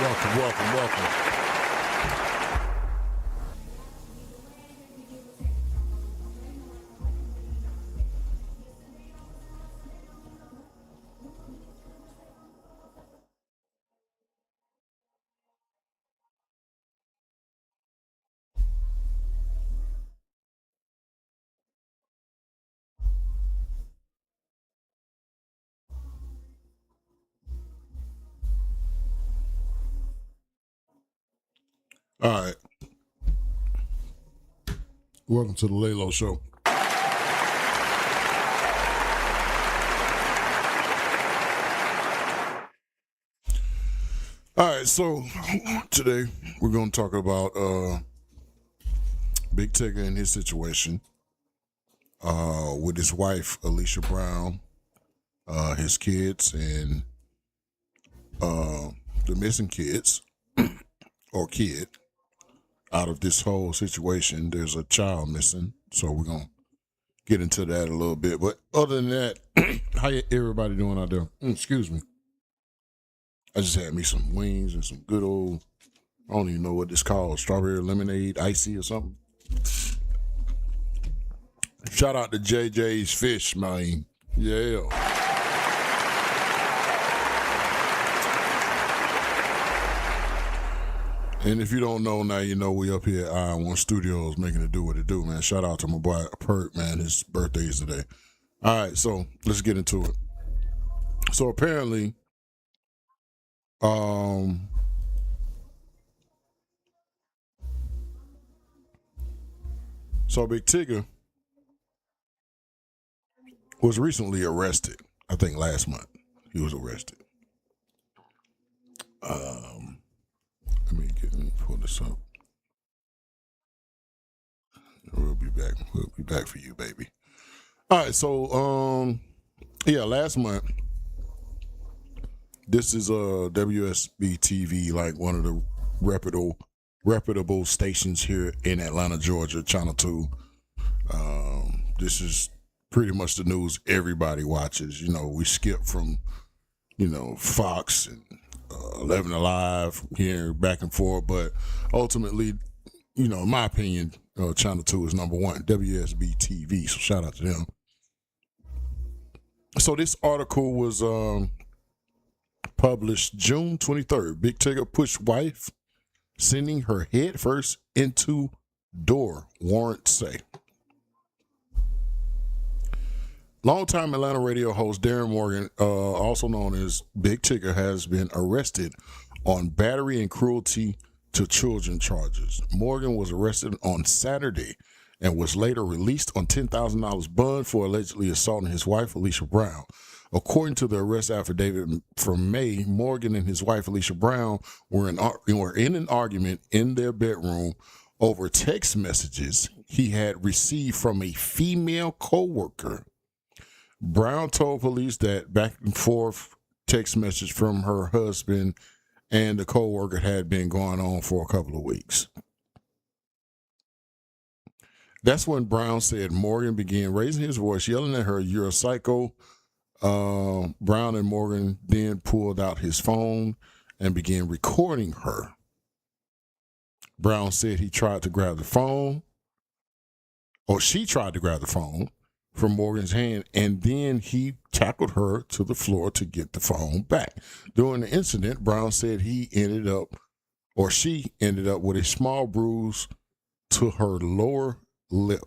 welcome. All right. Welcome to the Leylo Show. All right, so today we're going to talk about Big Tigger and his situation with his wife, Alicia Brown, his kids, and the missing kids or kid. Out of this whole situation, there's a child missing, so we're going to get into that a little bit. But other than that, how everybody doing out there? Excuse me. I just had me some wings and some good old, I don't even know what this called, strawberry lemonade, icy or something. Shout out to JJ's Fish, man. Yeah. And if you don't know, now you know we up here at Iron One Studios making it do what it do, man. Shout out to my boy Pert, man. His birthday is today. All right, so let's get into it. So apparently, so Big Tigger was recently arrested. I think last month he was arrested. Let me pull this up. We'll be back. We'll be back for you, baby. All right, so last month. This is WSB TV, like one of the reputable stations here in Atlanta, Georgia, Channel 2. This is pretty much the news everybody watches. You know, we skip from, Fox and 11 Alive here back and forth, but ultimately, in my opinion, Channel 2 is number one, WSB TV, so shout out to them. So this article was published June 23rd. Big Tigger pushed wife, sending her head first into door, warrants say. Longtime Atlanta radio host Darren Morgan, also known as Big Tigger, has been arrested on battery and cruelty to children charges. Morgan was arrested on Saturday and was later released on $10,000 bond for allegedly assaulting his wife, Alicia Brown. According to the arrest affidavit from May, Morgan and his wife, Alicia Brown, were in an argument in their bedroom over text messages he had received from a female co-worker. Brown told police that back and forth text message from her husband and the co-worker had been going on for a couple of weeks. That's when Brown said Morgan began raising his voice, yelling at her, "You're a psycho." Brown and Morgan then pulled out his phone and began recording her. Brown said he tried to grab the phone, or she tried to grab the phone from Morgan's hand, and then he tackled her to the floor to get the phone back. During the incident, Brown said she ended up with a small bruise to her lower lip.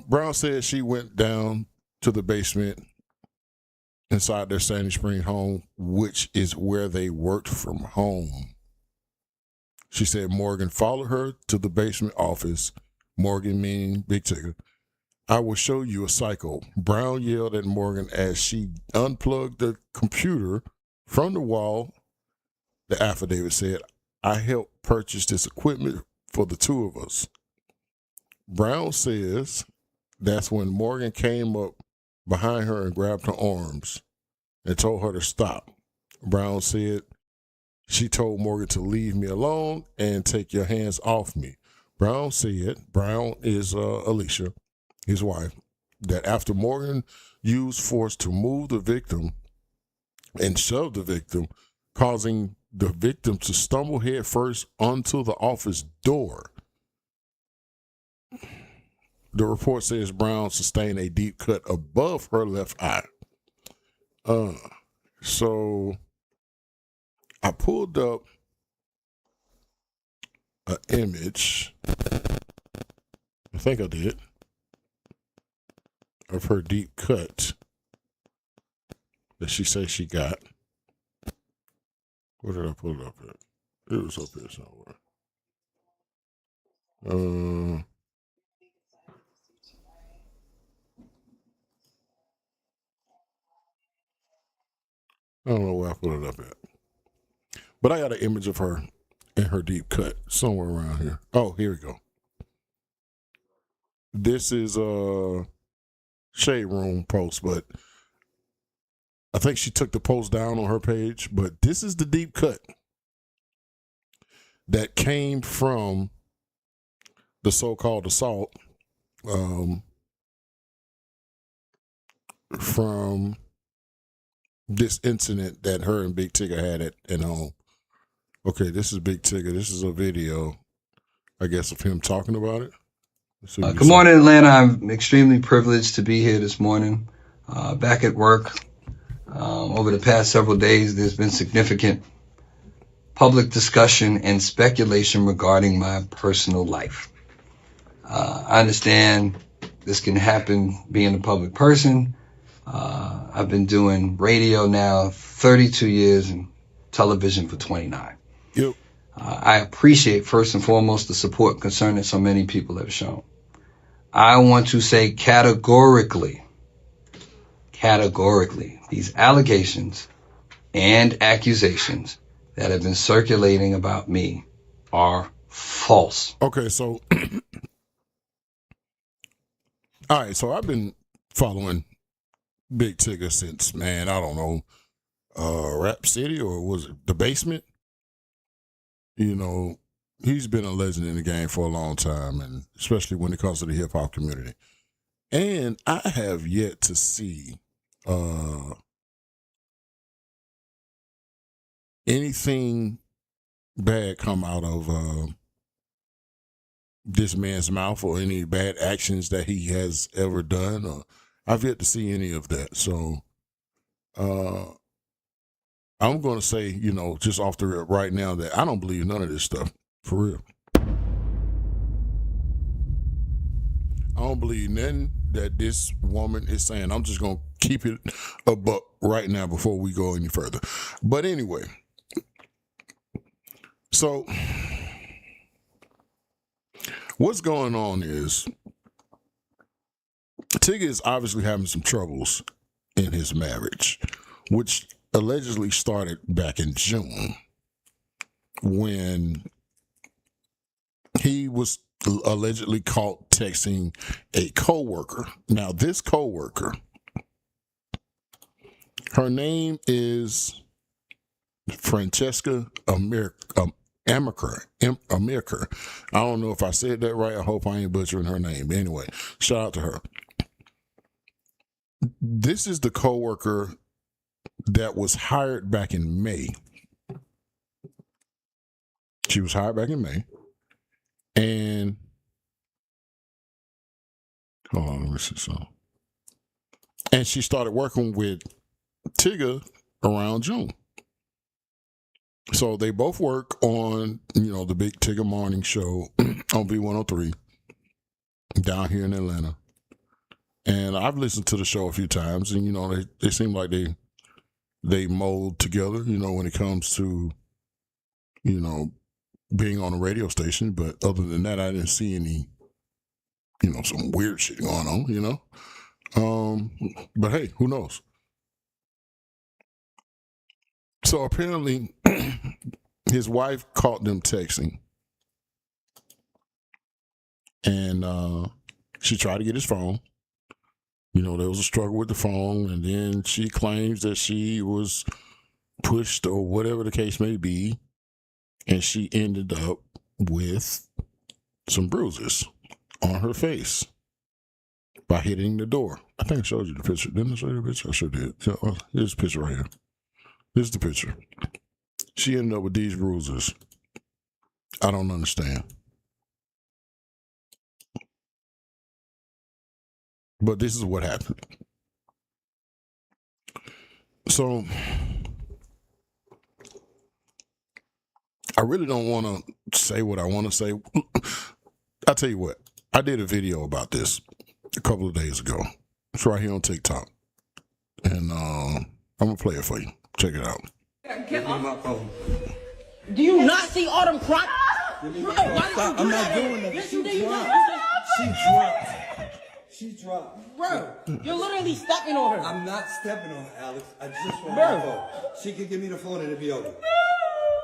Brown said she went down to the basement inside their Sandy Spring home, which is where they worked from home. She said Morgan followed her to the basement office. Morgan, meaning Big Tigger. "I will show you a psycho," Brown yelled at Morgan as she unplugged the computer from the wall. The affidavit said, "I helped purchase this equipment for the two of us." Brown says that's when Morgan came up behind her and grabbed her arms and told her to stop. Brown said she told Morgan to leave me alone and take your hands off me. Brown said, Brown is Alicia, his wife. that after Morgan used force to move the victim and shove the victim, causing the victim to stumble head first onto the office door. The report says Brown sustained a deep cut above her left eye. So I pulled up an image, I think I did, of her deep cut that she says she got. Where did I pull it up at? It was up here somewhere. I don't know where I put it up at. But I got an image of her in her deep cut somewhere around here. Oh, here we go. This is a Shade Room post, but I think she took the post down on her page. But this is the deep cut that came from the so-called assault from this incident that her and Big Tigger had at home. Okay, this is Big Tigger. This is a video, I guess, of him talking about it. Good morning, Atlanta. I'm extremely privileged to be here this morning, back at work. Over the past several days, there's been significant public discussion and speculation regarding my personal life. I understand this can happen being a public person. I've been doing radio now 32 years and television for 29. Yep. I appreciate, first and foremost, the support and concern that so many people have shown. I want to say categorically, these allegations and accusations that have been circulating about me are false. Okay, so, all right, so I've been following Big Tigger since, man, I don't know, Rap City, or was it The Basement? You know, he's been a legend in the game for a long time, and especially when it comes to the hip hop community. And I have yet to see anything bad come out of this man's mouth, or any bad actions that he has ever done. Or I've yet to see any of that. So I'm going to say, you know, just off the rip right now, that I don't believe none of this stuff, for real. I don't believe nothing that this woman is saying. I'm just going to keep it a buck right now before we go any further. But anyway, so what's going on is Tigger is obviously having some troubles in his marriage, which allegedly started back in June when he was allegedly caught texting a coworker. Now, this coworker, her name is Francesca Amirker. I don't know if I said that right. I hope I ain't butchering her name. Anyway, shout out to her. This is the coworker that was hired back in May. She was hired back in May. And hold on, let me see something. And she started working with Tigger around June. So they both work on, you know, the Big Tigger morning show on V103 down here in Atlanta. And I've listened to the show a few times, and, you know, they seem like they mold together, you know, when it comes to, you know, being on a radio station. But other than that, I didn't see any, you know, some weird shit going on, you know. But hey, who knows? So apparently his wife caught them texting, and she tried to get his phone. You know, there was a struggle with the phone, and then she claims that she was pushed or whatever the case may be, and she ended up with some bruises on her face. by hitting the door. I think I showed you the picture. Didn't I show you the picture? I sure did. Here's the picture right here. Here's the picture. She ended up with these bruises. I don't understand. But this is what happened. So I really don't want to say what I want to say. I'll tell you what. I did a video about this a couple of days ago. It's right here on TikTok. And I'm going to play it for you. Check it out. Get off my phone. Do you not see all them crotch? Stop. I'm not doing that. Yes, She you did. dropped. She dropped. Bro, you're literally stepping on her. I'm not stepping on her, Alex. I just want Bro. my phone. She could give me the phone and it'd be over.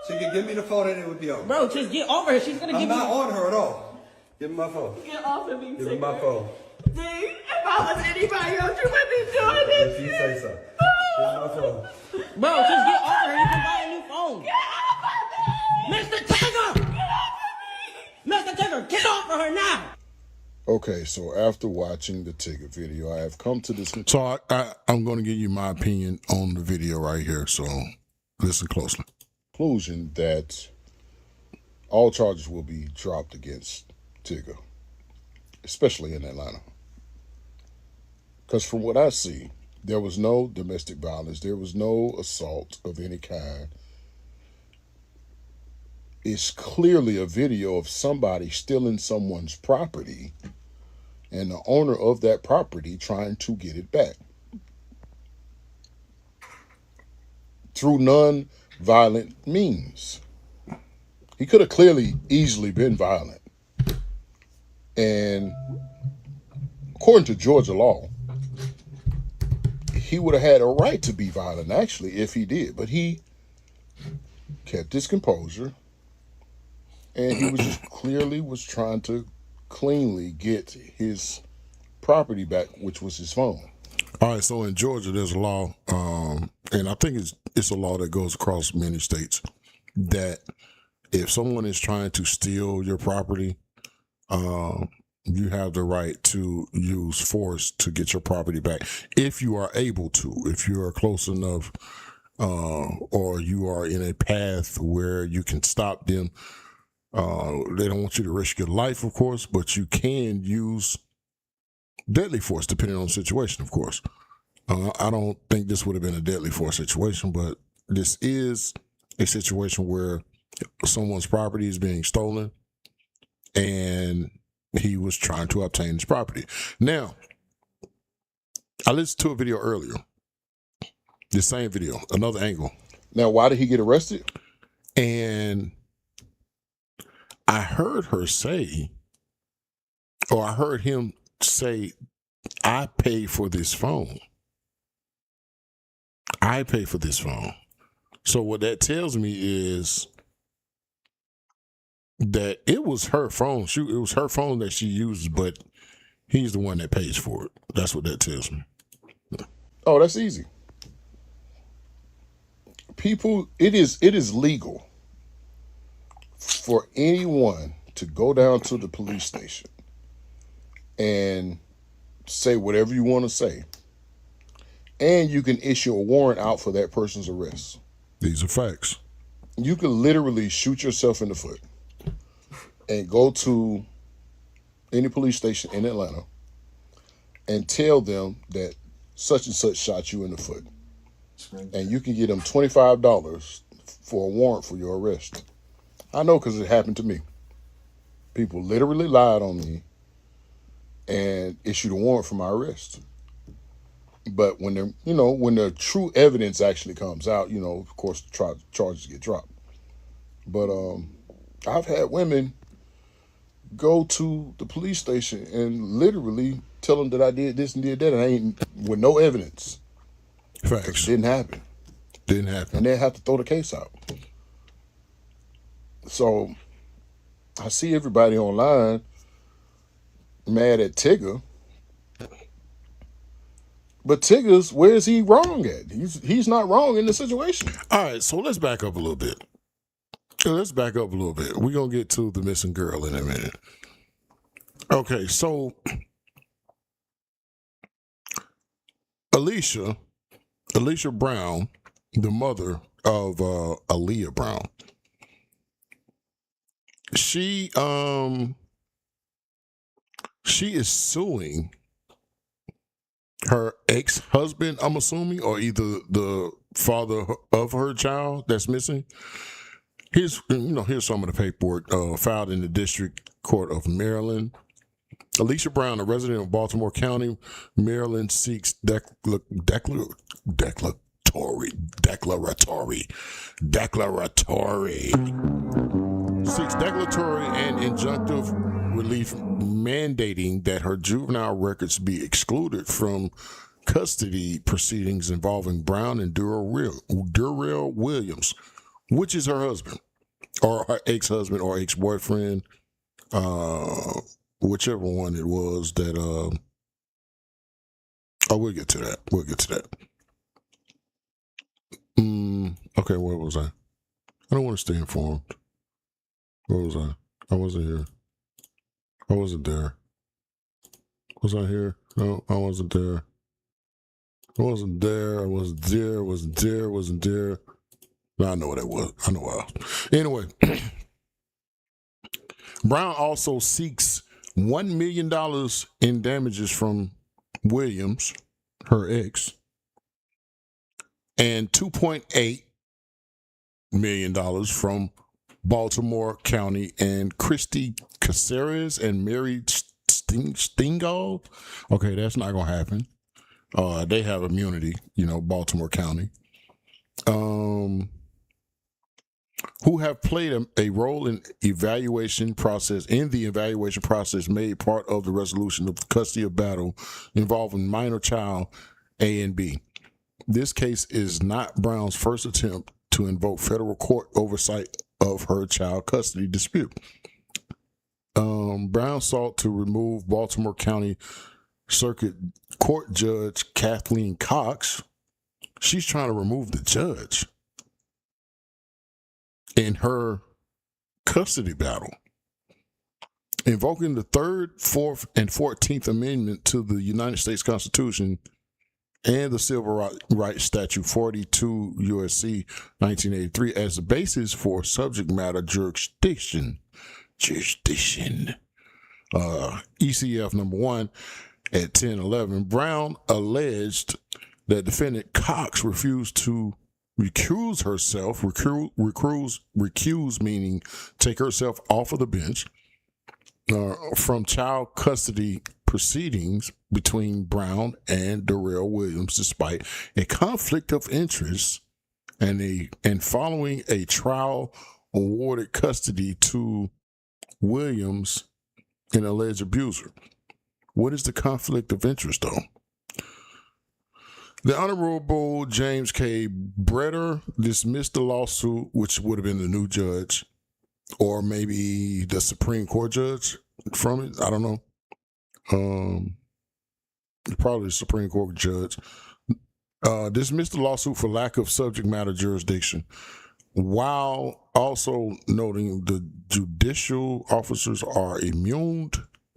She could give me the phone and it would be over. Bro, just get over her. She's gonna I'm give not you. on her at all. Give me my phone. Get off of me, Give me my phone. If I was anybody else, you wouldn't be doing this. If you say so. Give me my phone. Bro, just get over her. You can buy a new phone. Mr. Tigger! Mr. Tigger, get off of her now! Okay, so after watching the Tigger video, I have come to this. So I'm going to give you my opinion on the video right here. So listen closely. Conclusion that all charges will be dropped against Tigger, especially in Atlanta. Because from what I see, there was no domestic violence. There was no assault of any kind. It's clearly a video of somebody stealing someone's property and the owner of that property trying to get it back through non-violent means. He could have clearly easily been violent. And according to Georgia law, he would have had a right to be violent, actually, if he did. But he kept his composure. And he was just clearly was trying to cleanly get his property back, which was his phone. All right, so in Georgia, there's a law, and I think it's a law that goes across many states, that if someone is trying to steal your property, you have the right to use force to get your property back if you are able to, if you are close enough, or you are in a path where you can stop them. They don't want you to risk your life, of course, but you can use deadly force depending on the situation, of course. I don't think this would have been a deadly force situation, but this is a situation where someone's property is being stolen and he was trying to obtain his property. Now, I listened to a video earlier, the same video, another angle. Now, why did he get arrested? And I heard her say, or I heard him say, I paid for this phone. I pay for this phone. So what that tells me is that it was her phone. It was her phone that she uses, but he's the one that pays for it. That's what that tells me. Oh, that's easy. People, it is legal for anyone to go down to the police station and say whatever you want to say. And you can issue a warrant out for that person's arrest. These are facts. You can literally shoot yourself in the foot and go to any police station in Atlanta and tell them that such and such shot you in the foot. And you can get them $25 for a warrant for your arrest. I know because it happened to me. People literally lied on me and issued a warrant for my arrest. But when the true evidence actually comes out, of course, charges get dropped. But I've had women go to the police station and literally tell them that I did this and did that, and I ain't with no evidence. Facts. It didn't happen. Didn't happen. And they have to throw the case out. So I see everybody online mad at Tigger. But Tigger's, where is he wrong at? He's not wrong in the situation. All right, so let's back up a little bit. We're going to get to the missing girl in a minute. Okay, so Alicia Brown, the mother of Ailea Brown, she is suing her ex-husband, I'm assuming, or either the father of her child that's missing. Here's some of the paperwork filed in the District Court of Maryland. Alicia Brown, a resident of Baltimore County, Maryland, seeks declaratory and injunctive relief mandating that her juvenile records be excluded from custody proceedings involving Brown and Darrell Williams, which is her husband, or her ex-husband or ex-boyfriend, whichever one it was that, we'll get to that. Okay, where was I? I don't want to stay informed. Where was I? I wasn't here. I wasn't there. Was I here? No, I wasn't there. I wasn't there. I wasn't there. Wasn't there. No, I know what it was. I know what else. Anyway, Brown also seeks $1 million in damages from Williams, her ex, and $2.8 million from Baltimore County and Christy Caceres and Mary Stingall. Okay, that's not going to happen. They have immunity, Baltimore County. Who have played a role in the evaluation process made part of the resolution of the custody of battle involving minor child A and B. This case is not Brown's first attempt to invoke federal court oversight of her child custody dispute. Brown sought to remove Baltimore County Circuit Court Judge Kathleen Cox. She's trying to remove the judge in her custody battle, invoking the 3rd, 4th, and 14th Amendment to the United States Constitution and the Civil Rights Statute 42 U.S.C. 1983 as the basis for subject matter jurisdiction. ECF number 1 at 1011. Brown alleged that defendant Cox refused to recuse herself, recuse meaning take herself off of the bench, from child custody proceedings between Brown and Darrell Williams, despite a conflict of interest and following a trial awarded custody to Williams, an alleged abuser. What is the conflict of interest, though? The Honorable James K. Bretter dismissed the lawsuit, which would have been the new judge, or maybe the Supreme Court judge from it. I don't know. Probably the Supreme Court judge. Dismissed the lawsuit for lack of subject matter jurisdiction, while also noting the judicial officers are immune.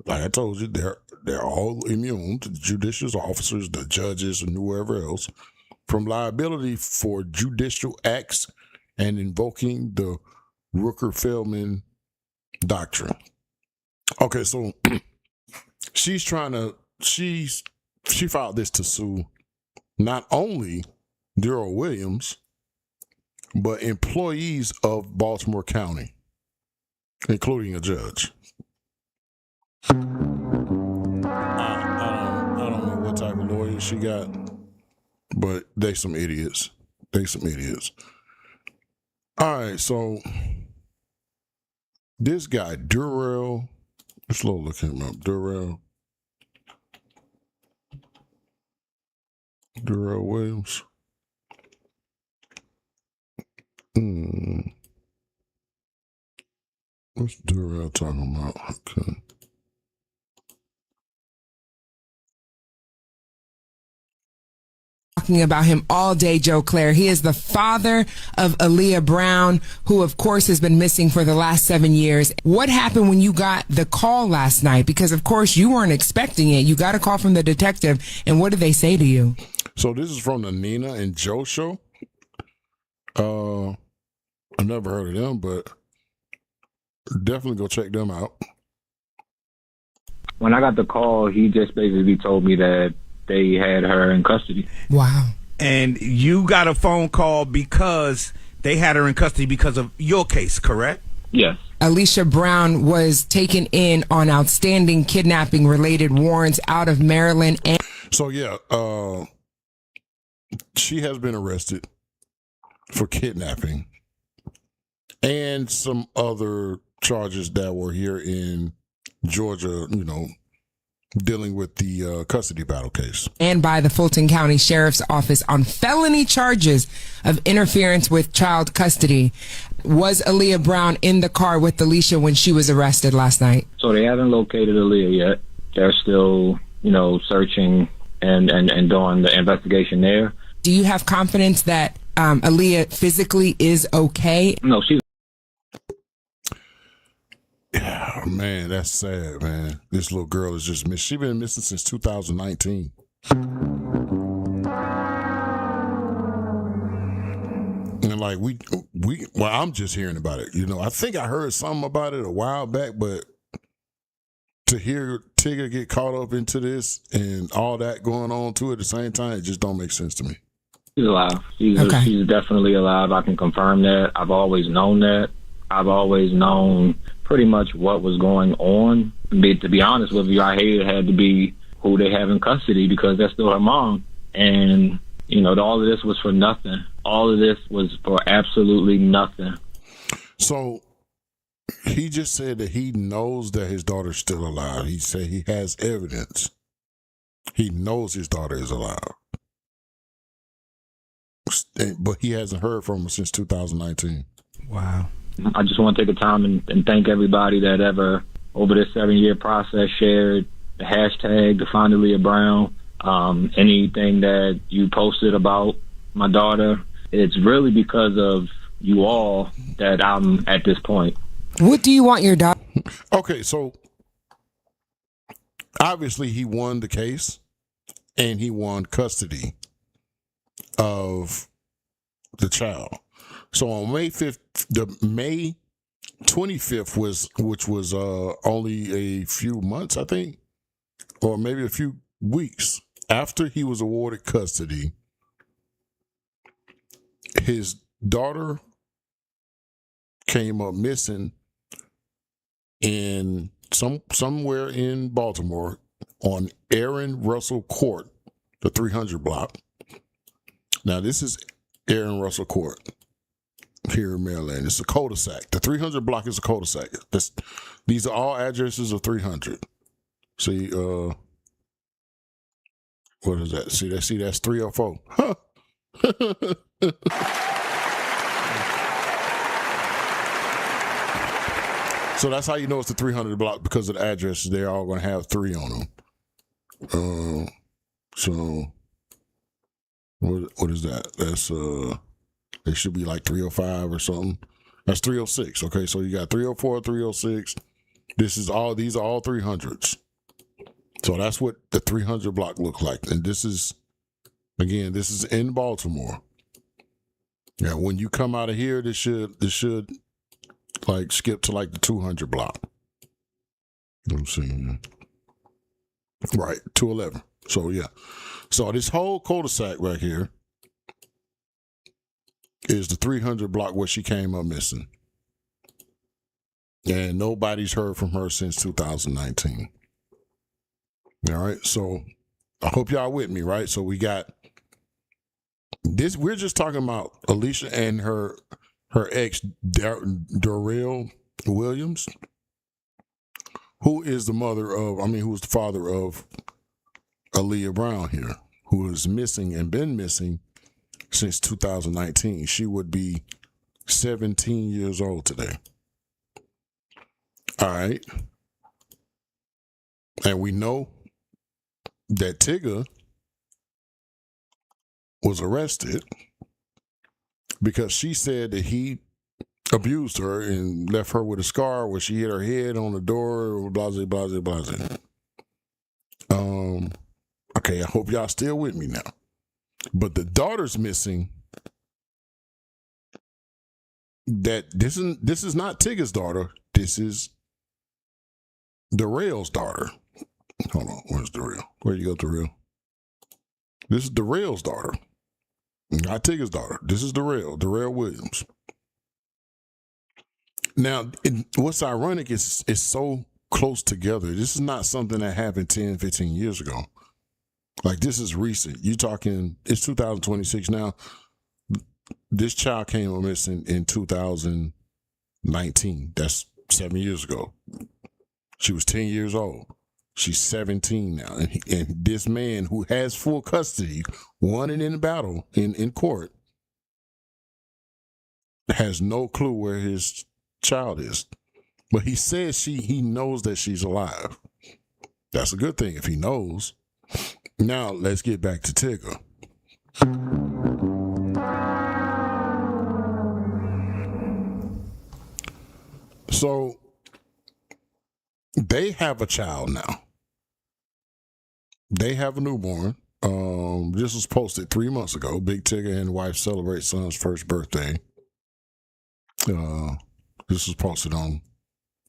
Like I told you, they're all immune, the judicial officers, the judges, and whoever else, from liability for judicial acts and invoking the Rooker-Feldman doctrine. Okay, so she filed this to sue not only Darrell Williams, but employees of Baltimore County, including a judge. I don't know what type of lawyer she got, but they some idiots. All right, so this guy, Darrell, let's look him up. Darrell Williams. What's Darrell talking about? Okay. Talking about him all day, Joe Claire. He is the father of Ailea Brown, who of course has been missing for the last 7 years. What happened when you got the call last night? Because of course you weren't expecting it. You got a call from the detective, and what did they say to you? So this is from the Nina and Joe show. I never heard of them, but definitely go check them out. When I got the call, he just basically told me that they had her in custody. Wow. And you got a phone call because they had her in custody because of your case, correct? Yes. Alicia Brown was taken in on outstanding kidnapping related warrants out of Maryland. And So yeah, she has been arrested for kidnapping and some other charges that were here in Georgia, dealing with the custody battle case. and by the Fulton County Sheriff's Office on felony charges of interference with child custody. Was Ailea Brown in the car with Alicia when she was arrested last night? So they haven't located Ailea yet. They're still, searching and doing the investigation there. Do you have confidence that Ailea physically is okay? No, she's Yeah, man, that's sad, man. This little girl is just missing. She's been missing since 2019. And like well, I'm just hearing about it. I think I heard something about it a while back, but to hear Tigger get caught up into this and all that going on too at the same time, it just don't make sense to me. alive. She's definitely alive. I can confirm that. I've always known that. I've always known pretty much what was going on. To be honest with you, I hated it had to be who they have in custody because that's still her mom. And, all of this was for nothing. All of this was for absolutely nothing. So he just said that he knows that his daughter's still alive. He said he has evidence. He knows his daughter is alive. But he hasn't heard from her since 2019. Wow. I just want to take the time and thank everybody that ever, over this 7-year process, shared the hashtag, to find Ailea Brown. Anything that you posted about my daughter, it's really because of you all that I'm at this point. What do you want your daughter? Okay, so obviously he won the case and he won custody of the child. So on May 5th, the May 25th which was only a few months, I think, or maybe a few weeks after he was awarded custody, his daughter came up missing in somewhere in Baltimore on Aaron Russell Court, the 300 block. Now this is Aaron Russell Court here in Maryland. It's a cul-de-sac. The 300 block is a cul-de-sac. These are all addresses of 300. See, what is that? See, that's 304. Huh. So that's how you know it's the 300 block, because of the addresses. They're all going to have 3 on them. So what is that? That's it should be like 305 or something. That's 306. Okay, so you got 304, 306. These are all 300s. So that's what the 300 block looks like. And this is in Baltimore. Yeah, when you come out of here, this should like skip to like the 200 block. Let's see. Right, 211. So yeah. So this whole cul-de-sac right here is the 300 block where she came up missing. And nobody's heard from her since 2019. All right, so I hope y'all with me, right? So we got this. We're just talking about Alicia and her ex, Darrell Williams, who is the father of Ailea Brown here, who is missing and been missing since 2019. She would be 17 years old today. All right. And we know that Tigger was arrested because she said that he abused her and left her with a scar where she hit her head on the door, blase, blase, blase. Okay, I hope y'all still with me now. But the daughter's missing. That this is not Tigger's daughter. This is Darrell's daughter. Hold on, where's Darrell? Where you go, Darrell? This is Darrell's daughter, not Tigger's daughter. This is Darrell Williams. Now, what's ironic is it's so close together. This is not something that happened 10, 15 years ago. Like, this is recent. You're talking, it's 2026 now. This child came missing in 2019. That's 7 years ago. She was 10 years old. She's 17 now. And this man who has full custody, won it in the battle in court, has no clue where his child is. But he says he knows that she's alive. That's a good thing if he knows. Now, let's get back to Tigger. So, they have a child now. They have a newborn. This was posted 3 months ago. Big Tigger and wife celebrate son's first birthday. This was posted on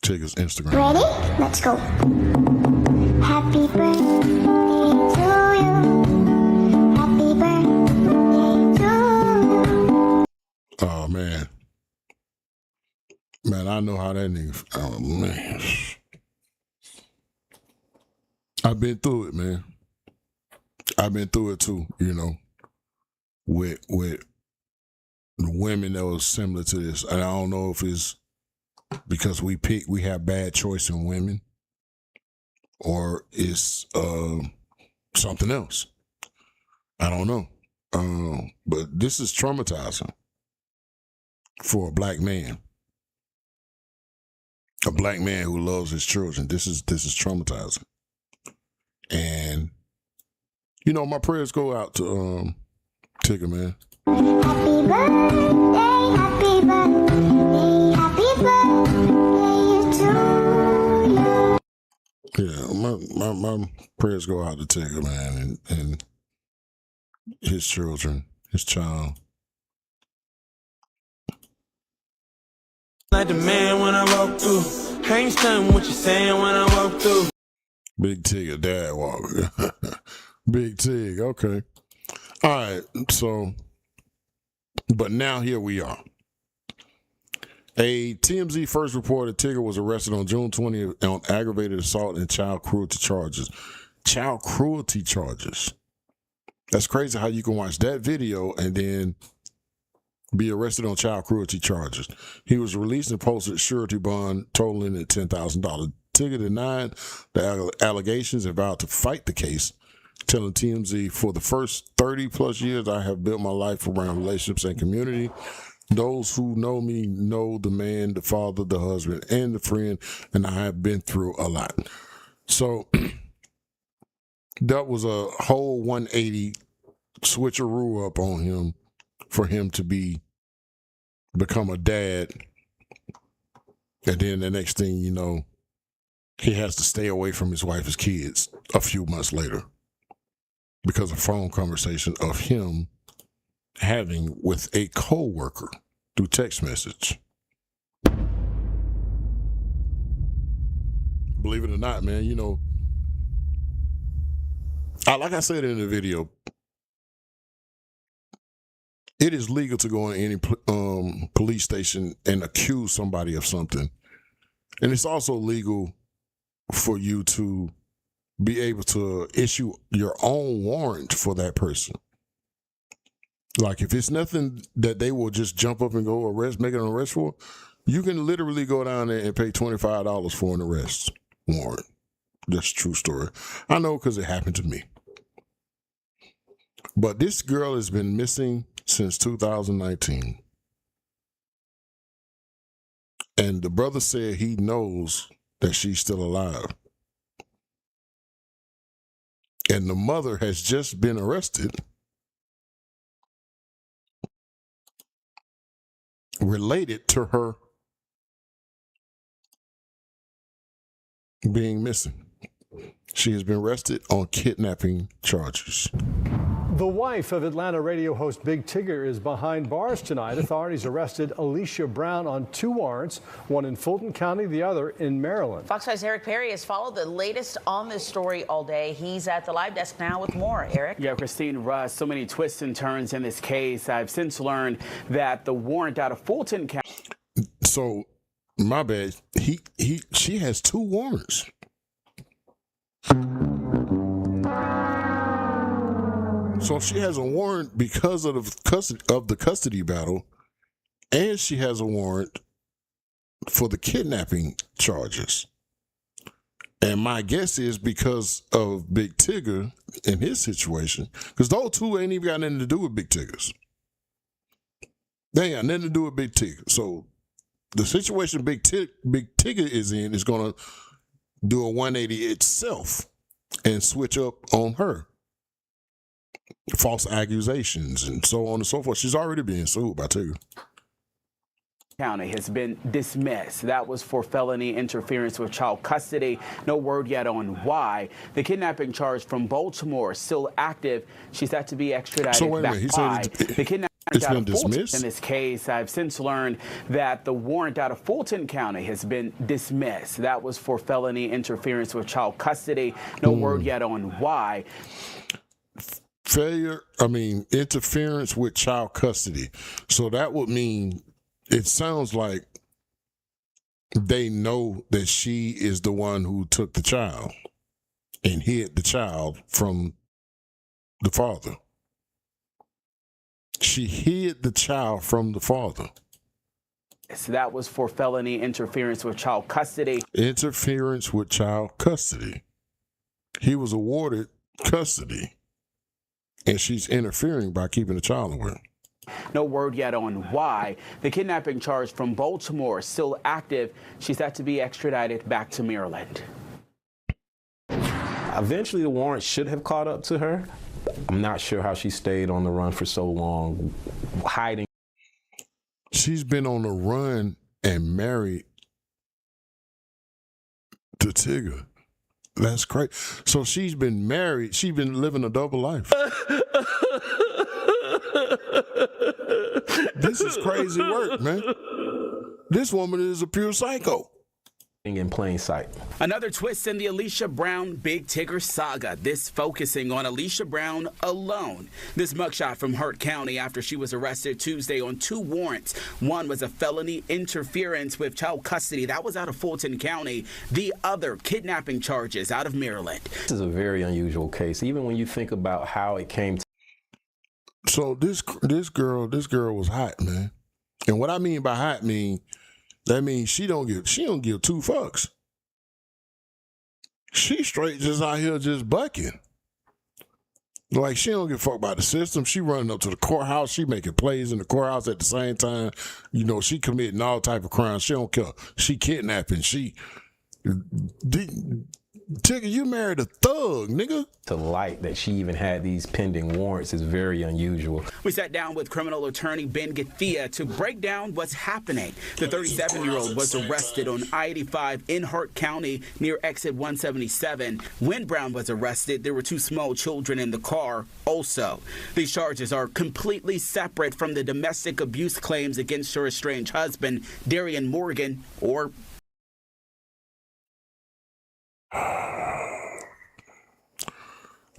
Tigger's Instagram. Ready? Let's go. Happy birthday to you. Happy birthday to you. Oh, man. Man, I know how that nigga. Oh, man. I've been through it, man. I've been through it too, you know, with women that was similar to this. And I don't know if it's because we have bad choice in women, or it's something else. I don't know. But this is traumatizing for a black man. A black man who loves his children. This is traumatizing. And, you know, my prayers go out to Tigger, man. Happy birthday to you. Yeah, my prayers go out to Tigger, man, and his children, his child. Like the man when I walk through. Can't stand what you're saying when I walk through. Big Tigger, dad walker. Big Tig, okay. All right, so, but now here we are. A TMZ first reported Tigger was arrested on June 20th on aggravated assault and child cruelty charges. Child cruelty charges. That's crazy how you can watch that video and then be arrested on child cruelty charges. He was released and posted surety bond totaling at $10,000. Tigger denied the allegations and vowed to fight the case, telling TMZ, "For the first 30 plus years, I have built my life around relationships and community. Those who know me know the man, the father, the husband, and the friend, and I have been through a lot." So that was a whole 180 switcheroo up on him for him to become a dad. And then the next thing you know, he has to stay away from his wife, his kids a few months later because of phone conversation of him having with a co-worker through text message. Believe it or not, man, you know, like I said in the video, it is legal to go in any police station and accuse somebody of something. And it's also legal for you to be able to issue your own warrant for that person. Like, if it's nothing that they will just jump up and go make an arrest for, you can literally go down there and pay $25 for an arrest warrant. That's a true story. I know because it happened to me. But this girl has been missing since 2019. And the brother said he knows that she's still alive. And the mother has just been arrested related to her being missing. She has been arrested on kidnapping charges. The wife of Atlanta radio host Big Tigger is behind bars tonight. Authorities arrested Alicia Brown on 2 warrants, one in Fulton County, the other in Maryland. Fox 5's Eric Perry has followed the latest on this story all day. He's at the live desk now with more. Eric? Yeah, Christine, Russ, so many twists and turns in this case. I've since learned that the warrant out of Fulton County. So, my bad. She has 2 warrants. So she has a warrant because of the custody battle, and she has a warrant for the kidnapping charges. And my guess is because of Big Tigger and his situation, because those 2 ain't even got nothing to do with Big Tigger's. They ain't got nothing to do with Big Tigger. So the situation Big Tigger is in is going to do a 180 itself and switch up on her. False accusations and so on and so forth. She's already being sued by Tigger. County has been dismissed. That was for felony interference with child custody. No word yet on why. The kidnapping charge from Baltimore is still active. She's set to be extradited So wait a back minute. He by. said The kidnapping it's out been of Fulton. dismissed? In this case, I've since learned that the warrant out of Fulton County has been dismissed. That was for felony interference with child custody. No word yet on why. Interference with child custody. So that would mean, it sounds like they know that she is the one who took the child and hid the child from the father. She hid the child from the father. So that was for felony interference with child custody. Interference with child custody. He was awarded custody, and she's interfering by keeping the child away. No word yet on why. The kidnapping charge from Baltimore is still active. She's set to be extradited back to Maryland. Eventually, the warrant should have caught up to her. I'm not sure how she stayed on the run for so long, hiding. She's been on the run and married to Tigger. That's crazy. So she's been married. She's been living a double life. This is crazy work, man. This woman is a pure psycho. In plain sight. Another twist in the Alicia Brown Big Tigger saga, this focusing on Alicia Brown alone. This mugshot from Hart County after she was arrested Tuesday on 2 warrants. One was a felony interference with child custody. That was out of Fulton County. The other, kidnapping charges out of Maryland. This is a very unusual case, even when you think about how it came to. So this girl was hot, man. And what I mean by hot that means she don't give 2 fucks. She straight just out here just bucking. Like, she don't give a fuck about the system. She running up to the courthouse. She making plays in the courthouse at the same time. You know, she committing all type of crimes. She don't care. She kidnapping. Tigger, you married a thug, nigga. The light that she even had these pending warrants is very unusual. We sat down with criminal attorney Ben Gathia to break down what's happening. The 37-year-old was arrested on I-85 in Hart County near exit 177. When Brown was arrested, there were 2 small children in the car also. These charges are completely separate from the domestic abuse claims against her estranged husband, Darian Morgan, or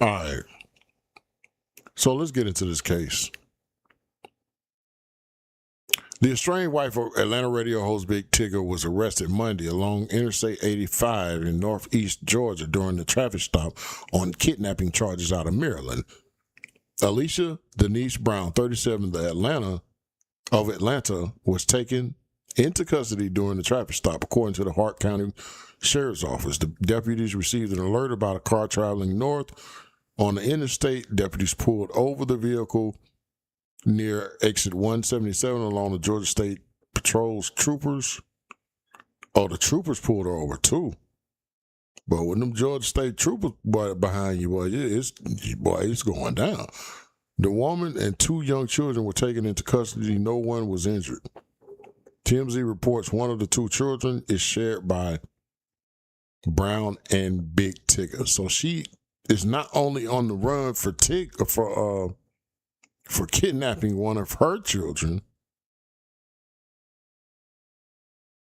all right. So let's get into this case. The estranged wife of Atlanta radio host Big Tigger was arrested Monday along Interstate 85 in northeast Georgia during the traffic stop on kidnapping charges out of Maryland. Alicia Denise Brown, 37, of Atlanta, was taken into custody during the traffic stop, according to the Hart County Sheriff's Office. The deputies received an alert about a car traveling north on the interstate. Deputies pulled over the vehicle near exit 177 along the Georgia State Patrol's troopers. Oh, the troopers pulled her over too. But when them Georgia State troopers behind you, it's going down. The woman and 2 young children were taken into custody. No one was injured. TMZ reports one of the 2 children is shared by Brown and Big Tigger. So she is not only on the run for kidnapping one of her children,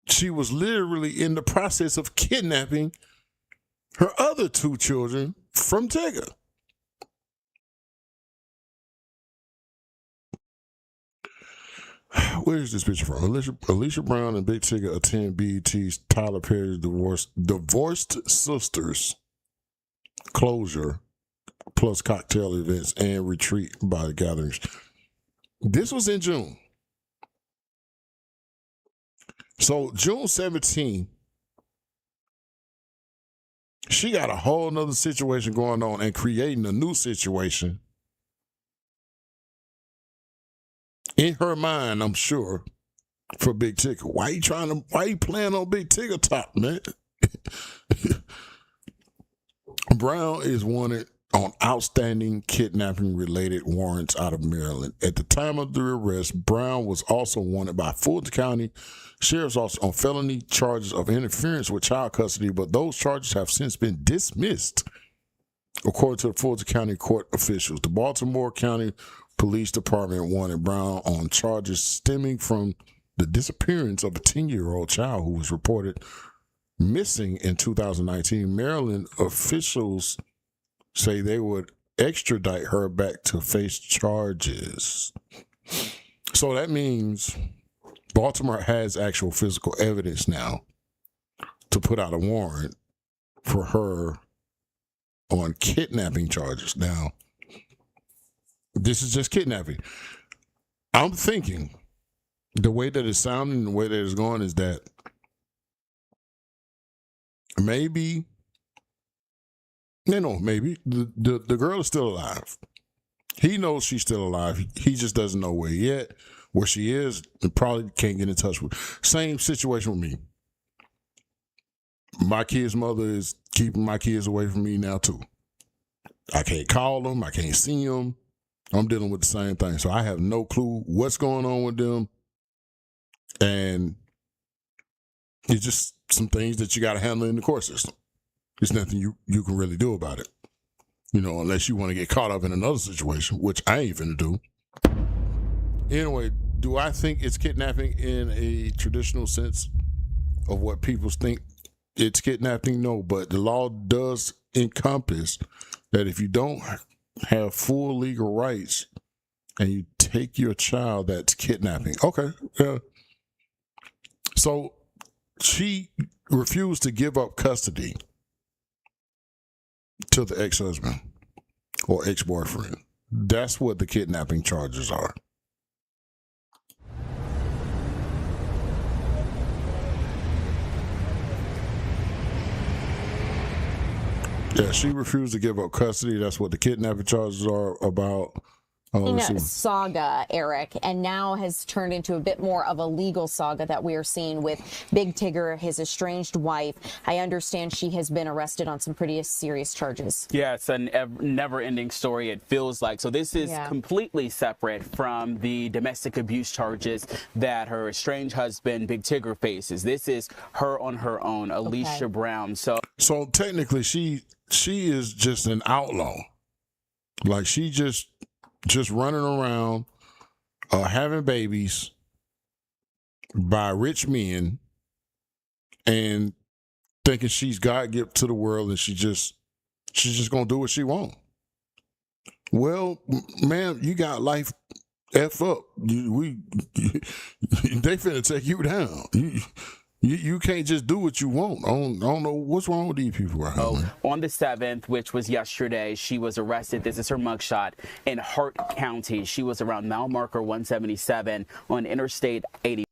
she was literally in the process of kidnapping her other 2 children from Tigger. Where is this picture from? Alicia Brown and Big Tigger attend BET's Tyler Perry's Divorced Sisters closure plus cocktail events and retreat by gatherings. This was in June. So June 17, she got a whole nother situation going on and creating a new situation in her mind, I'm sure, for Big Tigger. Why you playing on Big Tigger top, man? Brown is wanted on outstanding kidnapping-related warrants out of Maryland. At the time of the arrest, Brown was also wanted by Fulton County Sheriff's Office on felony charges of interference with child custody, but those charges have since been dismissed, according to the Fulton County court officials. The Baltimore County Police Department wanted Brown on charges stemming from the disappearance of a 10-year-old child who was reported missing in 2019. Maryland officials say they would extradite her back to face charges. So that means Baltimore has actual physical evidence now to put out a warrant for her on kidnapping charges. Now, this is just kidnapping. I'm thinking the way that it's sounding, the way that it's going is that maybe the girl is still alive. He knows she's still alive. He just doesn't know where yet. Where she is, and probably can't get in touch with. Same situation with me. My kid's mother is keeping my kids away from me now too. I can't call them. I can't see them. I'm dealing with the same thing. So I have no clue what's going on with them. And it's just some things that you got to handle in the court system. There's nothing you can really do about it. You know, unless you want to get caught up in another situation, which I ain't finna do. Anyway, do I think it's kidnapping in a traditional sense of what people think it's kidnapping? No, but the law does encompass that if you don't have full legal rights and you take your child, that's kidnapping. Okay, yeah. So she refused to give up custody to the ex-husband or ex-boyfriend. That's what the kidnapping charges are. Yeah, she refused to give up custody. That's what the kidnapping charges are about. Saga, Eric, and now has turned into a bit more of a legal saga that we are seeing with Big Tigger, his estranged wife. I understand she has been arrested on some pretty serious charges. Yeah, it's a never-ending story, it feels like. So this is completely separate from the domestic abuse charges that her estranged husband, Big Tigger, faces. This is her on her own, Alicia Brown. So technically, she is just an outlaw. Like, she just running around having babies by rich men and thinking she's God gift to the world, and she's just gonna do what she wants. Well, man, you got life F up. They finna take you down. You can't just do what you want. I don't know what's wrong with these people right now. On the 7th, which was yesterday, she was arrested. This is her mugshot in Hart County. She was around mile marker 177 on Interstate 80.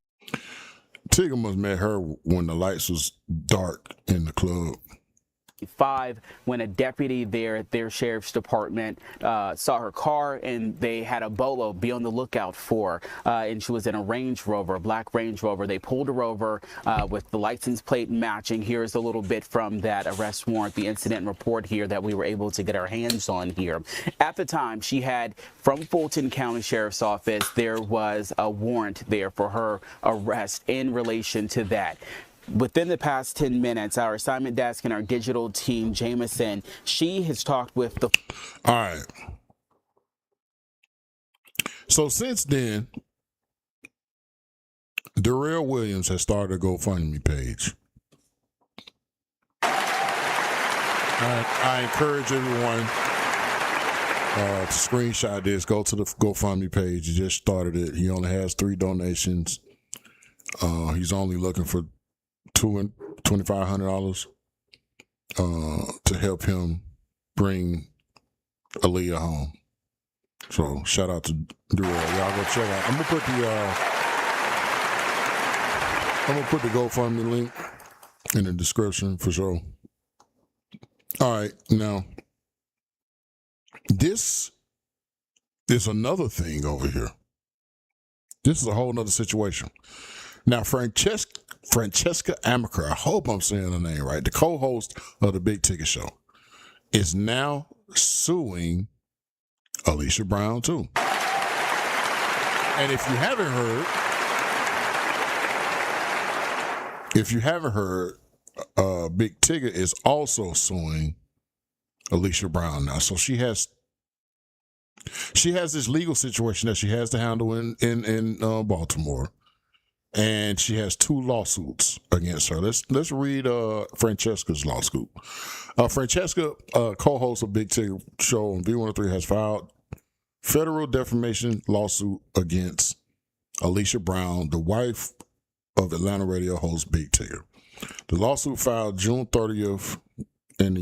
Tigger must met her when the lights was dark in the club. When a deputy there at their sheriff's department saw her car, and they had a bolo be on the lookout for, and she was in a Range Rover, a black Range Rover. They pulled her over with the license plate matching. Here's a little bit from that arrest warrant, the incident report here that we were able to get our hands on here. At the time, she had, from Fulton County Sheriff's Office, there was a warrant there for her arrest in relation to that. Within the past 10 minutes, our assignment desk and our digital team, Jameson, she has talked with the... All right. So since then, Darrell Williams has started a GoFundMe page. I encourage everyone to screenshot this. Go to the GoFundMe page. He just started it. He only has 3 donations. He's only looking for $2,500 to help him bring Ailea home. So shout out to Darrell. Y'all go check out. I'm gonna put the GoFundMe link in the description for sure. All right, now this is another thing over here. This is a whole nother situation. Now, Francesca Amaker, I hope I'm saying her name right, the co-host of the Big Tigger Show, is now suing Alicia Brown too. And if you haven't heard, Big Tigger is also suing Alicia Brown now. So she has this legal situation that she has to handle in Baltimore, and she has 2 lawsuits against her. Let's read Francesca's lawsuit. Francesca, co-host of Big Tigger Show on V103, has filed federal defamation lawsuit against Alicia Brown, the wife of Atlanta radio host Big Tigger. The lawsuit filed June 30th in the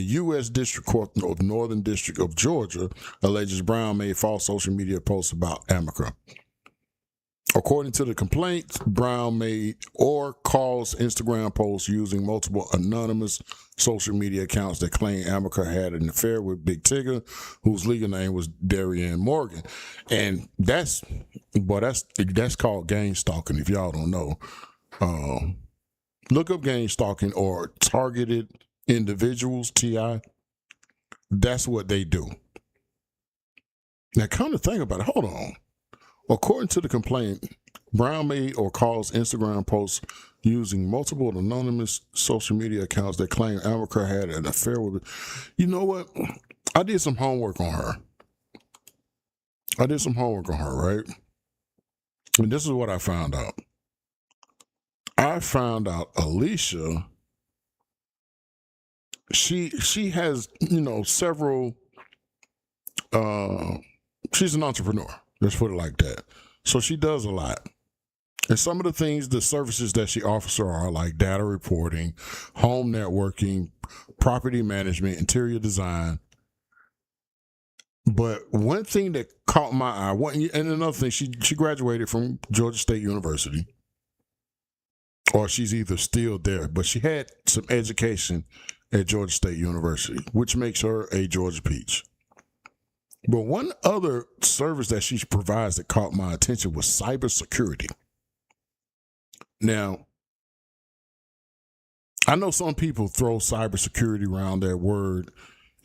U.S. District Court of Northern District of Georgia alleges Brown made false social media posts about Amaker. According to the complaint, Brown made or caused Instagram posts using multiple anonymous social media accounts that claim Amaker had an affair with Big Tigger, whose legal name was Darian Morgan. And that's called gang stalking, if y'all don't know. Look up gang stalking or targeted individuals, TI. That's what they do. Now, come to think about it, hold on. According to the complaint, Brown made or caused Instagram posts using multiple anonymous social media accounts that claim Amaker had an affair with. You know what? I did some homework on her. Right? And this is what I found out. I found out Alicia, she has, several, she's an entrepreneur. Let's put it like that. So she does a lot. And some of the things, the services that she offers are like data reporting, home networking, property management, interior design. But one thing that caught my eye, and another thing, she graduated from Georgia State University. Or she's either still there, but she had some education at Georgia State University, which makes her a Georgia Peach. But one other service that she provides that caught my attention was cybersecurity. Now, I know some people throw cybersecurity around that word,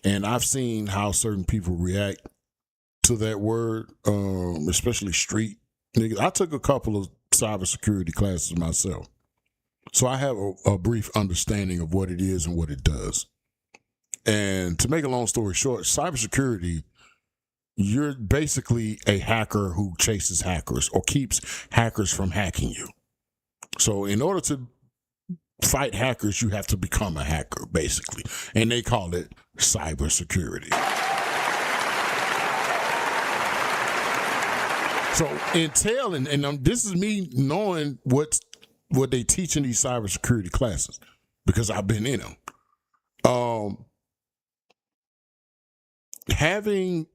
and I've seen how certain people react to that word, especially street niggas. I took a couple of cybersecurity classes myself, so I have a brief understanding of what it is and what it does. And to make a long story short, cybersecurity, you're basically a hacker who chases hackers or keeps hackers from hacking you. So in order to fight hackers, you have to become a hacker, basically. And they call it cybersecurity. So Intel, and this is me knowing what they teach in these cybersecurity classes, because I've been in them. Having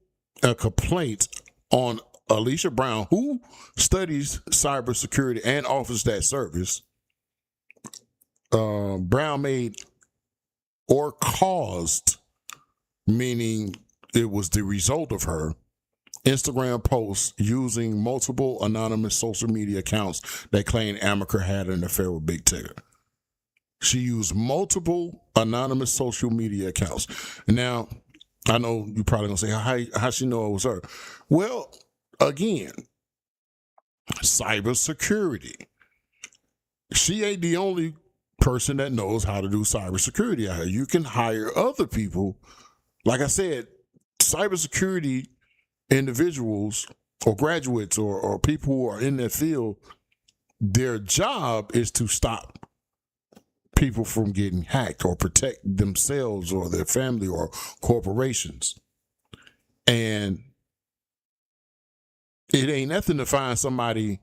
a complaint on Alicia Brown, who studies cybersecurity and offers that service, Brown made or caused, meaning it was the result of her, Instagram posts using multiple anonymous social media accounts that claimed Amaker had an affair with Big Tigger. She used multiple anonymous social media accounts. Now, I know you're probably going to say, how she know it was her? Well, again, cybersecurity. she ain't the only person that knows how to do cybersecurity out here. You can hire other people. Like I said, cybersecurity individuals or graduates or people who are in that field, their job is to stop people from getting hacked or protect themselves or their family or corporations. And it ain't nothing to find somebody.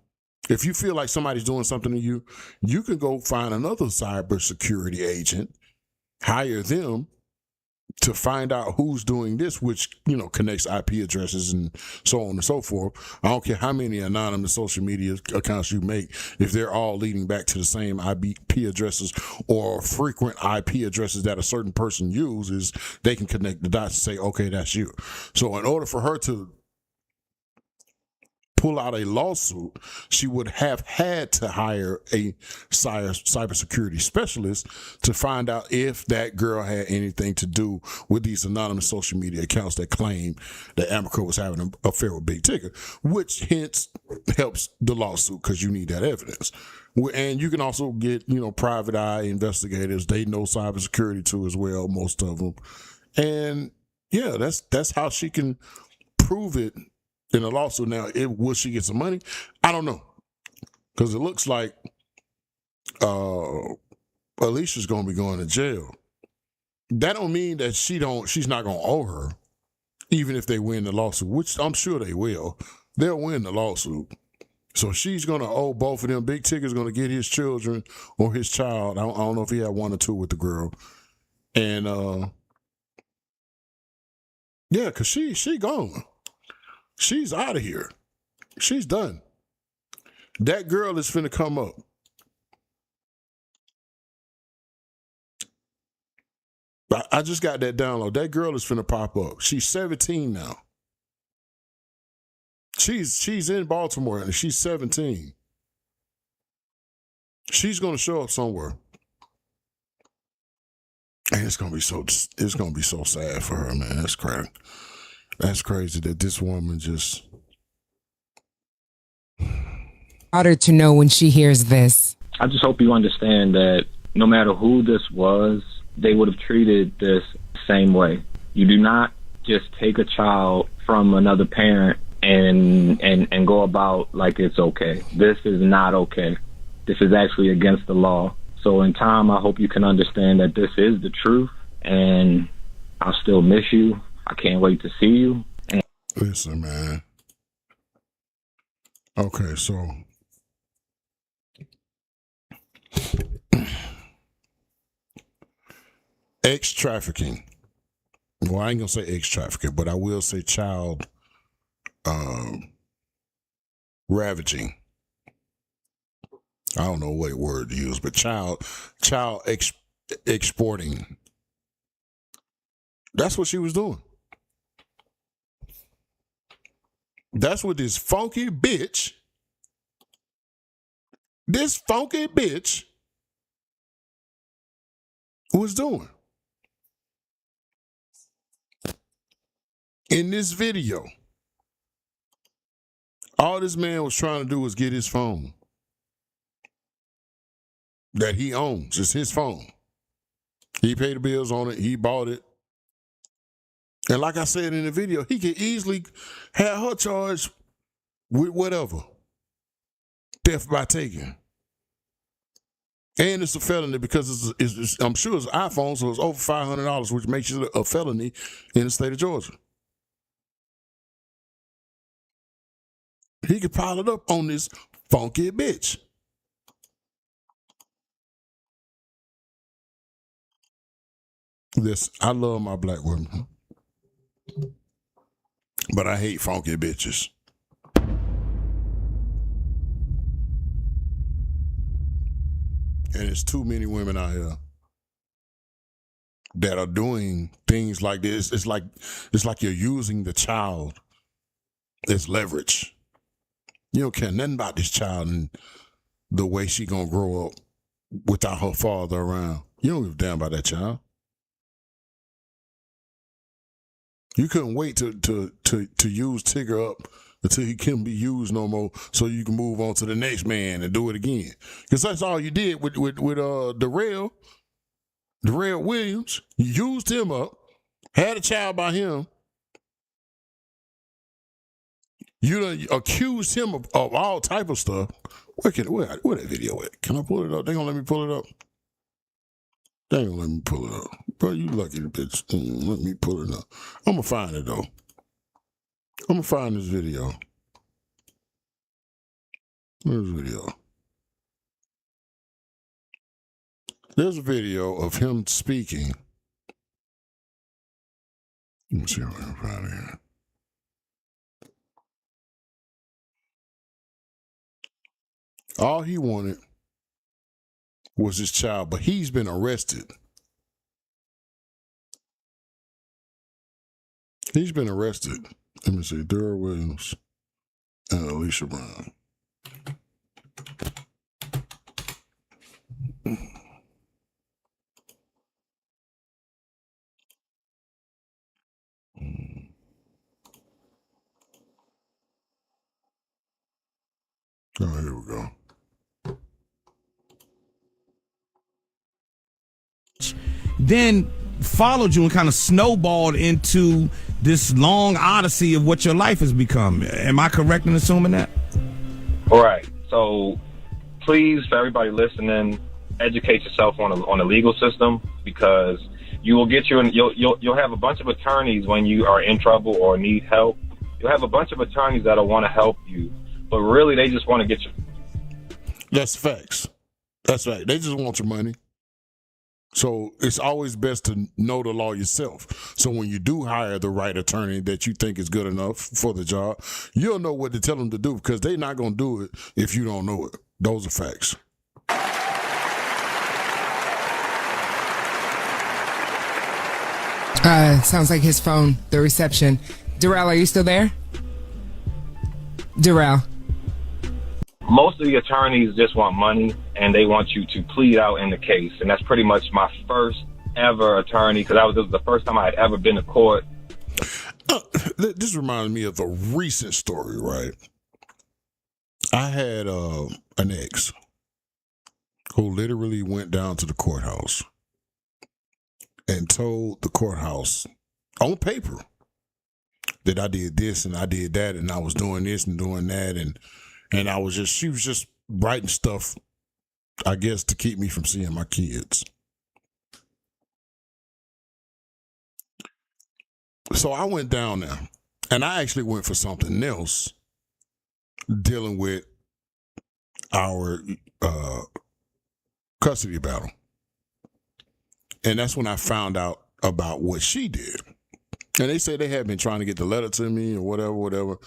If you feel like somebody's doing something to you, you can go find another cybersecurity agent, hire them to find out who's doing this, which, you know, connects IP addresses and so on and so forth. I don't care how many anonymous social media accounts you make, if they're all leading back to the same IP addresses or frequent IP addresses that a certain person uses, they can connect the dots and say, okay, that's you. So in order for her to pull out a lawsuit, she would have had to hire a cybersecurity specialist to find out if that girl had anything to do with these anonymous social media accounts that claim that Amica was having an affair with Big Tigger, which hence helps the lawsuit because you need that evidence. And you can also get, you know, private eye investigators. They know cybersecurity too as well, most of them. And yeah, that's how she can prove it in a lawsuit. Now, will she get some money? I don't know, because it looks like Alicia's going to be going to jail. That don't mean that she's not going to owe her, even if they win the lawsuit, which I'm sure they will. They'll win the lawsuit. So she's going to owe both of them. Big Tigger's going to get his children or his child. I don't know if he had one or two with the girl. And yeah, because she gone. She's out of here. She's done. That girl is finna come up. I just got that download. That girl is finna pop up. She's 17 now. She's in Baltimore and she's 17. She's gonna show up somewhere. And it's gonna be so sad for her, man. That's crazy. That's crazy that this woman just... Daughter to know when she hears this. I just hope you understand that no matter who this was, they would have treated this the same way. You do not just take a child from another parent and go about like it's okay. This is not okay. This is actually against the law. So in time, I hope you can understand that this is the truth, and I'll still miss you. I can't wait to see you. Listen, man. Okay, so ex-trafficking. Well, I ain't gonna say ex-trafficking, but I will say child ravaging. I don't know what word to use, but child exporting. That's what she was doing. That's what this funky bitch was doing. In this video, all this man was trying to do was get his phone that he owns. It's his phone. He paid the bills on it. He bought it. And like I said in the video, he could easily have her charged with whatever. Theft by taking. And it's a felony because it's I'm sure it's an iPhone, so it's over $500, which makes it a felony in the state of Georgia. He could pile it up on this funky bitch. Listen, I love my black women, but I hate funky bitches. And there's too many women out here that are doing things like this. It's like you're using the child as leverage. You don't care nothing about this child and the way she gonna grow up without her father around. You don't give a damn about that child. You couldn't wait to use Tigger up until he can't be used no more, so you can move on to the next man and do it again. Because that's all you did with Darrell Williams. You used him up, had a child by him. You done accused him of all type of stuff. Where that video at? Can I pull it up? They gonna let me pull it up? They ain't gonna let me pull it up. Bro, you lucky bitch. Let me pull it up. I'm gonna find it though. I'm gonna find this video. Where's the video? There's a video of him speaking. Let me see if I can find it here. All he wanted was his child, but he's been arrested. He's been arrested. Let me see, Darrell Williams and Alicia Brown. Oh, here we go. Then followed you and kind of snowballed into this long odyssey of what your life has become. Am I correct in assuming that? All right. So please, for everybody listening, educate yourself on the legal system, because you will get you'll have a bunch of attorneys when you are in trouble or need help. You'll have a bunch of attorneys that'll want to help you, but really they just want to get you. That's facts. That's right. They just want your money. So it's always best to know the law yourself. So when you do hire the right attorney that you think is good enough for the job, you'll know what to tell them to do, because they're not going to do it if you don't know it. Those are facts. Sounds like his phone, the reception. Darrell, are you still there? Darrell. Most of the attorneys just want money, and they want you to plead out in the case. And that's pretty much my first ever attorney, because this was the first time I had ever been to court. This reminds me of a recent story, right? I had an ex who literally went down to the courthouse and told the courthouse on paper that I did this and I did that and I was doing this and doing that, and she was just writing stuff, I guess, to keep me from seeing my kids. So I went down there, and I actually went for something else, dealing with our custody battle. And that's when I found out about what she did. And they said they had been trying to get the letter to me or whatever.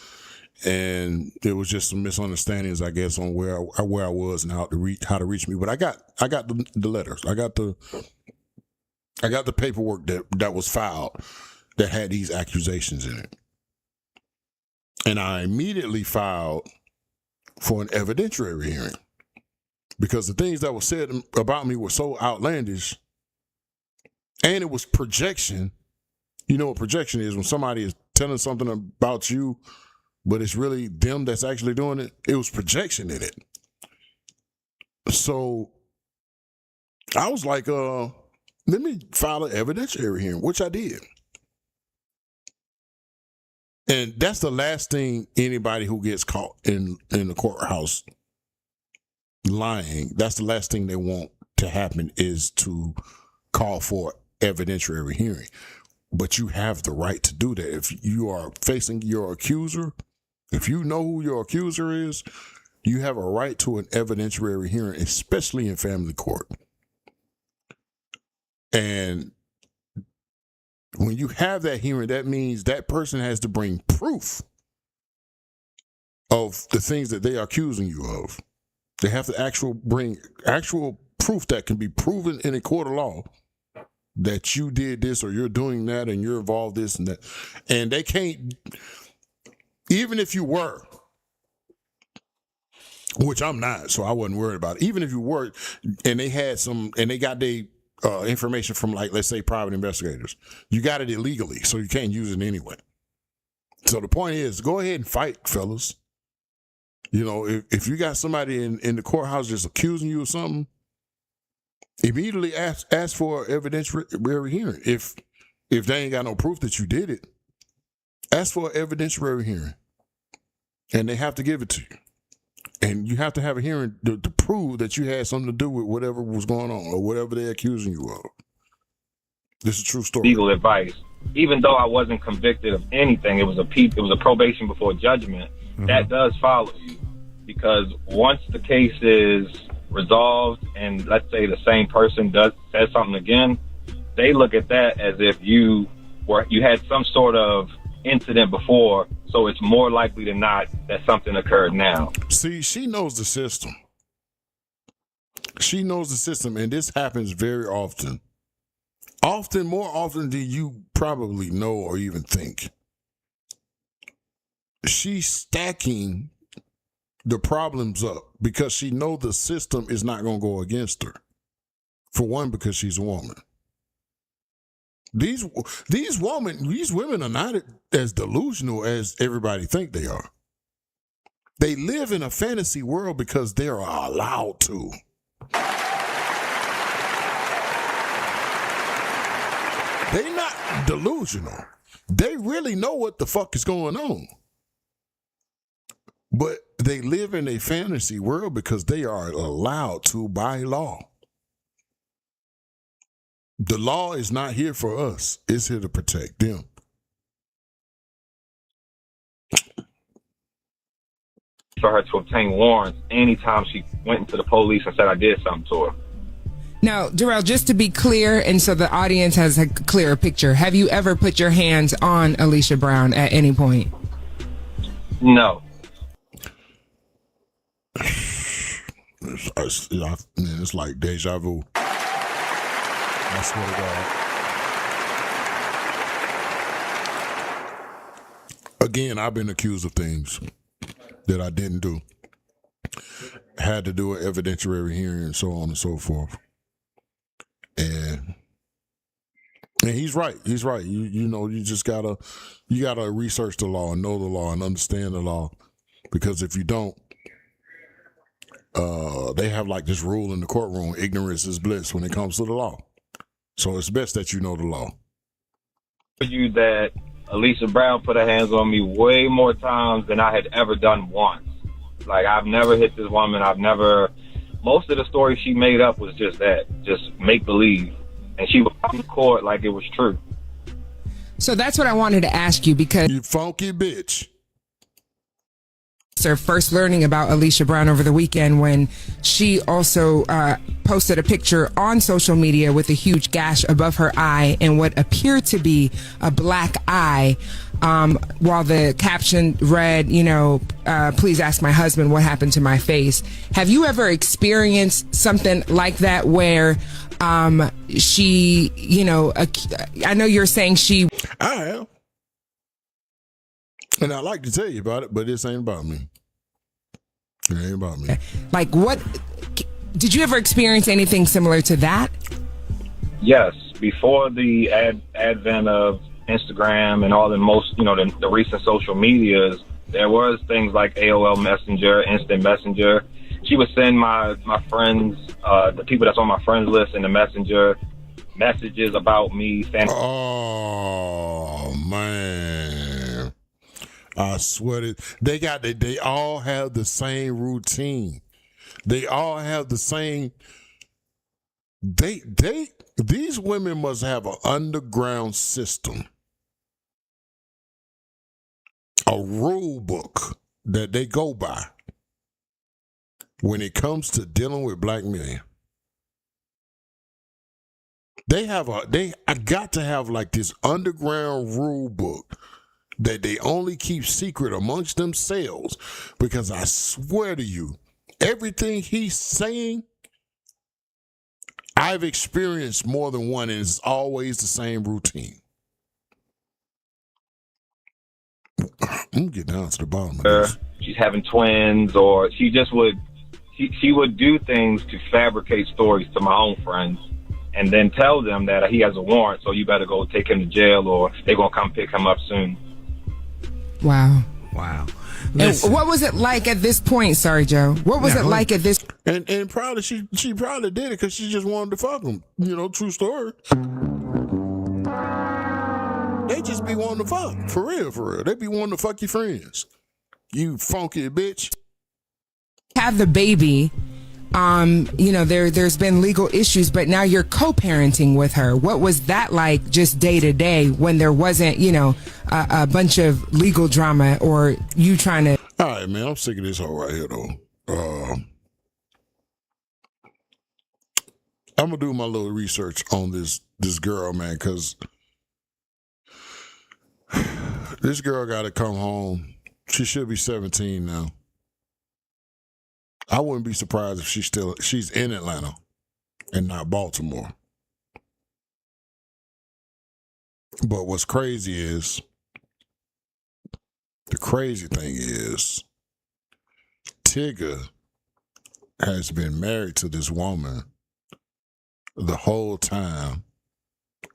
And it was just some misunderstandings, I guess, on where I was and how to reach me. But I got the letters. I got the paperwork that was filed that had these accusations in it. And I immediately filed for an evidentiary hearing, because the things that were said about me were so outlandish, and it was projection. You know what projection is? When somebody is telling something about you, but it's really them that's actually doing it. It was projection in it. So I was like, let me file an evidentiary hearing, which I did. And that's the last thing anybody who gets caught in the courthouse lying, that's the last thing they want to happen, is to call for evidentiary hearing. But you have the right to do that. If you are facing your accuser, if you know who your accuser is, you have a right to an evidentiary hearing, especially in family court. And when you have that hearing, that means that person has to bring proof of the things that they are accusing you of. They have to bring actual proof that can be proven in a court of law that you did this or you're doing that and you're involved this and that. And they can't, even if you were, which I'm not, so I wasn't worried about it. Even if you were, and they had and they got their information from, like, let's say, private investigators, you got it illegally, so you can't use it anyway. So the point is, go ahead and fight, fellas. You know, if you got somebody in the courthouse just accusing you of something, immediately ask for an evidentiary hearing. If they ain't got no proof that you did it, ask for an evidentiary hearing. And they have to give it to you. And you have to have a hearing to prove that you had something to do with whatever was going on or whatever they're accusing you of. This is a true story. Legal advice. Even though I wasn't convicted of anything, it was a probation before judgment. Mm-hmm. That does follow you, because once the case is resolved and let's say the same person says something again, they look at that as if you had some sort of incident before, so it's more likely than not that something occurred now. See, she knows the system. She knows the system, and this happens very often. More often than you probably know or even think. She's stacking the problems up because she knows the system is not going to go against her. For one, because she's a woman. These women are not as delusional as everybody think they are. They live in a fantasy world because they're allowed to. They're not delusional. They really know what the fuck is going on. But they live in a fantasy world because they are allowed to by law. The law is not here for us. It's here to protect them. For her to obtain warrants anytime she went into the police and said I did something to her. Now, Darrell, just to be clear, and so the audience has a clearer picture, have you ever put your hands on Alicia Brown at any point? No. It's like deja vu. I swear to God. Again, I've been accused of things that I didn't do. Had to do an evidentiary hearing and so on and so forth. And he's right. He's right. You know, you just gotta research the law and know the law and understand the law. Because if you don't, they have like this rule in the courtroom, ignorance is bliss when it comes to the law. So it's best that you know the law. For you that Alicia Brown put her hands on me way more times than I had ever done once. Like, I've never hit this woman. Most of the stories she made up was just that, just make believe. And she would come to court like it was true. So that's what I wanted to ask you, because you funky bitch. First learning about Alicia Brown over the weekend when she also posted a picture on social media with a huge gash above her eye and what appeared to be a black eye, while the caption read, please ask my husband what happened to my face. Have you ever experienced something like that where she, I know you're saying she... I have. And I'd like to tell you about it, but this ain't about me. It ain't about me. Like, what? Did you ever experience anything similar to that? Yes. Before the advent of Instagram and all the the recent social medias, there was things like AOL Messenger, Instant Messenger. She would send my friends, the people that's on my friends list in the Messenger, messages about me. Oh, man. I swear they all have the same routine. They all have the same. These women must have an underground system, a rule book that they go by when it comes to dealing with black men. I got to have like this underground rule book that they only keep secret amongst themselves, because I swear to you, everything he's saying, I've experienced more than one, and it's always the same routine. I'm gonna get down to the bottom of this. She's having twins, or she would do things to fabricate stories to my own friends and then tell them that he has a warrant, so you better go take him to jail or they're gonna come pick him up soon. Wow. Wow. And what was it like at this point? Sorry, Joe. What was it like at this? And probably she probably did it because she just wanted to fuck him. True story. They just be wanting to fuck. For real. They be wanting to fuck your friends. You funky bitch. Have the baby. There's been legal issues, but now you're co-parenting with her. What was that like just day to day when there wasn't, a bunch of legal drama or you trying to... All right, man, I'm sick of this hoe right here, though. I'm going to do my little research on this girl, man, because this girl got to come home. She should be 17 now. I wouldn't be surprised if she's in Atlanta and not Baltimore. But what's crazy is, the crazy thing is, Tigger has been married to this woman the whole time.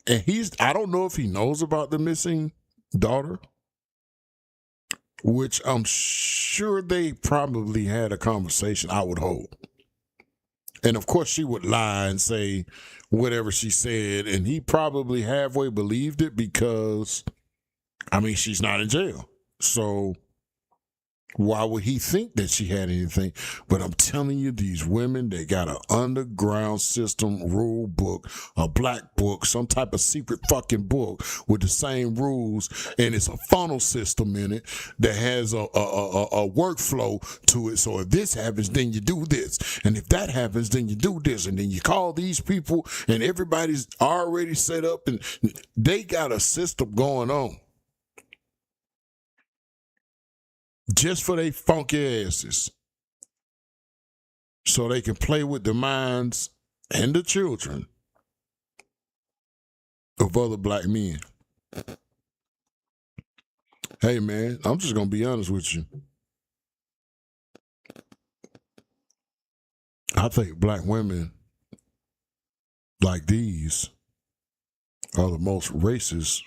And I don't know if he knows about the missing daughter, which I'm sure they probably had a conversation, I would hope. And of course she would lie and say whatever she said, and he probably halfway believed it because, she's not in jail. So why would he think that she had anything? But I'm telling you, these women, they got an underground system rule book, a black book, some type of secret fucking book with the same rules, and it's a funnel system in it that has a workflow to it. So if this happens, then you do this, and if that happens, then you do this, and then you call these people, and everybody's already set up, and they got a system going on. Just for they funky asses. So they can play with the minds and the children of other black men. Hey, man, I'm just going to be honest with you. I think black women like these are the most racist